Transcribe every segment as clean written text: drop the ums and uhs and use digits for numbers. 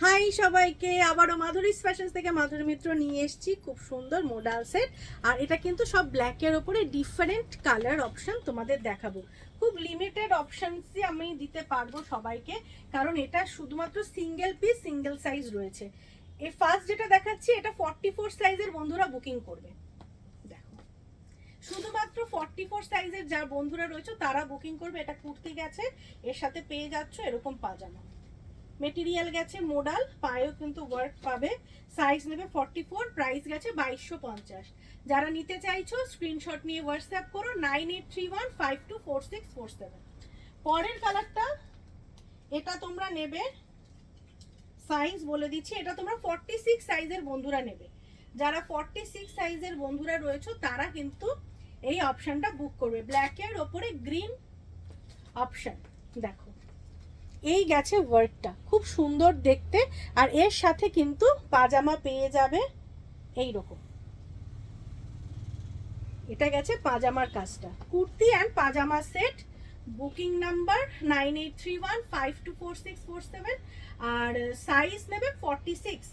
High সবাইকে, আবারও মাধুরীস fashions থেকে মাধুরী মিত্র নিয়ে এসেছি খুব সুন্দর মোডাল সেট। আর এটা কিন্তু সব ব্ল্যাকের ওপরে ডিফারেন্ট কালার অপশন তোমাদের দেখাবো। খুব লিমিটেড অপশনসই আমি দিতে পারবো সবাইকে, কারণ এটা শুধুমাত্র সিঙ্গেল পিস সিঙ্গেল সাইজ রয়েছে। এই ফার্স্ট যেটা দেখাচ্ছি এটা 44 সাইজের বন্ধুরা বুকিং করবে। দেখো, শুধুমাত্র 44 সাইজের যার বন্ধুরা রয়েছে তারা বুকিং করবে। এটা কুর্তি গেছে, এর সাথে পেয়ে যাচ্ছ এরকম পাজামা। মেটেরিয়াল গেছে মোডাল, পায়েও কিন্তু ওয়ার্ক পাবে। সাইজ নেবে 44, প্রাইস গেছে 2250। যারা নিতে চাইছো স্ক্রিনশট নিয়ে হোয়াটসঅ্যাপ করো 9831524647। পরের কালারটা এটা তোমরা নেবে, সাইজ বলে দিচ্ছি, এটা তোমরা 46 সাইজের বন্ধুরা নেবে। যারা 46 সাইজের বন্ধুরা রয়েছে তারা কিন্তু এই অপশনটা বুক করবে। ব্ল্যাকের ওপরে গ্রিন অপশন, দেখো এই গেছে ওয়ার্কটা খুব সুন্দর দেখতে। আর এর সাথে কিন্তু পাজামা পেয়ে যাবে এই রকম। এটা গেছে পাজামার কাজটা, kurti and pyjama set. Booking number 9831524647। আর সাইজ নেবে 46,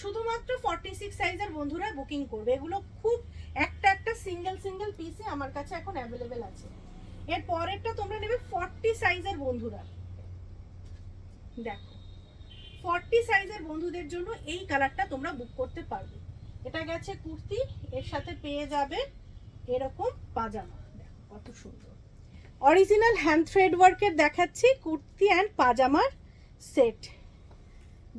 শুধুমাত্র 46 সাইজের বন্ধুরা বুকিং করবে। এগুলো খুব একটা একটা সিঙ্গেল পিসে আমার কাছে এখন অ্যাভেলেবেল আছে। এর পরেরটা তোমরা নেবে 40 সাইজের বন্ধুরা। দেখো 40 সাইজের বন্ধুদের জন্য এই কালারটা তোমরা বুক করতে পারবে। এটা গেছে কুর্তি, এর সাথে পেয়ে যাবে এরকম পাজামা। দেখো কত সুন্দর অরিজিনাল হ্যান্ড থ্রেড ওয়ার্কের দেখাচ্ছি কুর্তি অ্যান্ড পাজামার সেট।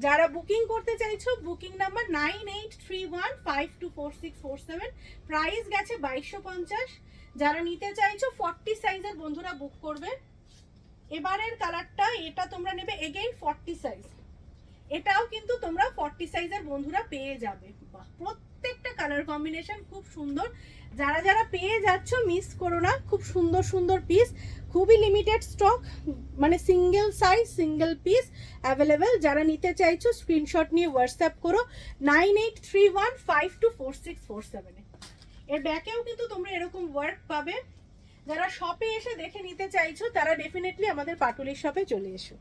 যারা বুকিং করতে চাইছো বুকিং নাম্বার 9831524647। প্রাইস গেছে 2250। যারা নিতে চাইছো 40 সাইজের বন্ধুরা বুক করবে। এবারের কালারটা এটা তোমরা নেবে এগেইন 40 সাইজ, এটাও কিন্তু তোমরা 40 সাইজের বন্ধুরা পেয়ে যাবে। প্রত্যেকটা কালার কম্বিনেশন খুব সুন্দর। যারা যারা পেয়ে যাচ্ছ মিস করো না, খুব সুন্দর সুন্দর পিস, খুবই লিমিটেড স্টক, মানে single size single piece available. যারা নিতে চাইছো স্ক্রিনশট নিয়ে হোয়াটসঅ্যাপ করো 9831524647। এর ব্যাকেও কিন্তু তোমরা এরকম ওয়ার্ক পাবে। যারা শপে এসে দেখে নিতে চাইছো তারা ডেফিনেটলি আমাদের পাটুলির শপে চলে এসো।